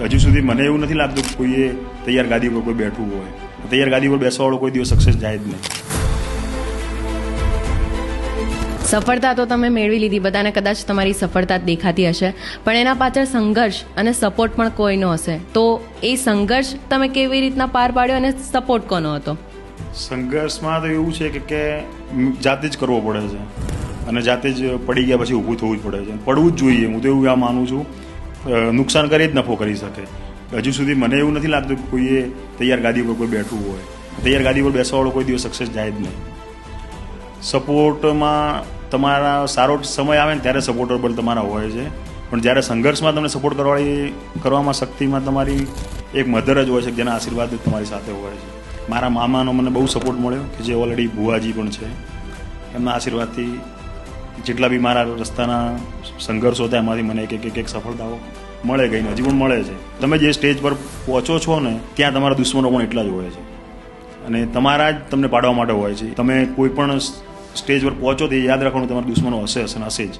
હજુ સુધી મને એવું નથી લાગતું કે કોઈએ તૈયાર ગાદી પર કોઈ બેઠવું હોય. તૈયાર ગાદી પર બેસવાવાળો કોઈ દિવસ સક્સેસ જાય જ નહીં. સફળતા તો તમે મેળવી લીધી, બધાને કદાચ તમારી સફળતા જ દેખાતી હશે, પણ એના પાછળ સંઘર્ષ અને સપોર્ટ પણ કોઈનો હશે. તો એ સંઘર્ષ તમે કેવી રીતના પાર પાડ્યો અને સપોર્ટ કોનો હતો? સંઘર્ષમાં તો એવું છે કે જાતે જ કરવો પડે છે અને જાતે જ પડી ગયા પછી ઊભું થવું જ પડે છે. પડવું જ જોઈએ. હું તો એવું આ માનું છું, નુકસાન કરી જ નફો કરી શકે. હજુ સુધી મને એવું નથી લાગતું કે કોઈએ તૈયાર ગાદી પર કોઈ બેઠવું હોય. તૈયાર ગાદી પર બેસવાવાળો કોઈ દિવસ સક્સેસ જાય જ નહીં. સપોર્ટમાં તમારા સારો સમય આવે ને ત્યારે સપોર્ટેબલ તમારા હોય છે, પણ જ્યારે સંઘર્ષમાં તમને સપોર્ટ કરવામાં શક્તિમાં તમારી એક મધર જ હોય છે, જેના આશીર્વાદ જ તમારી સાથે હોય છે. મારા મામાનો મને બહુ સપોર્ટ મળ્યો, કે જે ઓલરેડી ભુવાજી પણ છે. એમના આશીર્વાદથી જેટલા બી મારા રસ્તાના સંઘર્ષો હતા એમાંથી મને એક સફળતાઓ મળે ગઈ, હજી પણ મળે છે. તમે જે સ્ટેજ પર પહોંચો છો ને ત્યાં તમારા દુશ્મનો પણ એટલા જ હોય છે અને તમારા જ તમને પાડવા માટે હોય છે. તમે કોઈ પણ સ્ટેજ પર પહોંચો તો યાદ રાખવાનું તમારા દુશ્મનો હશે જ.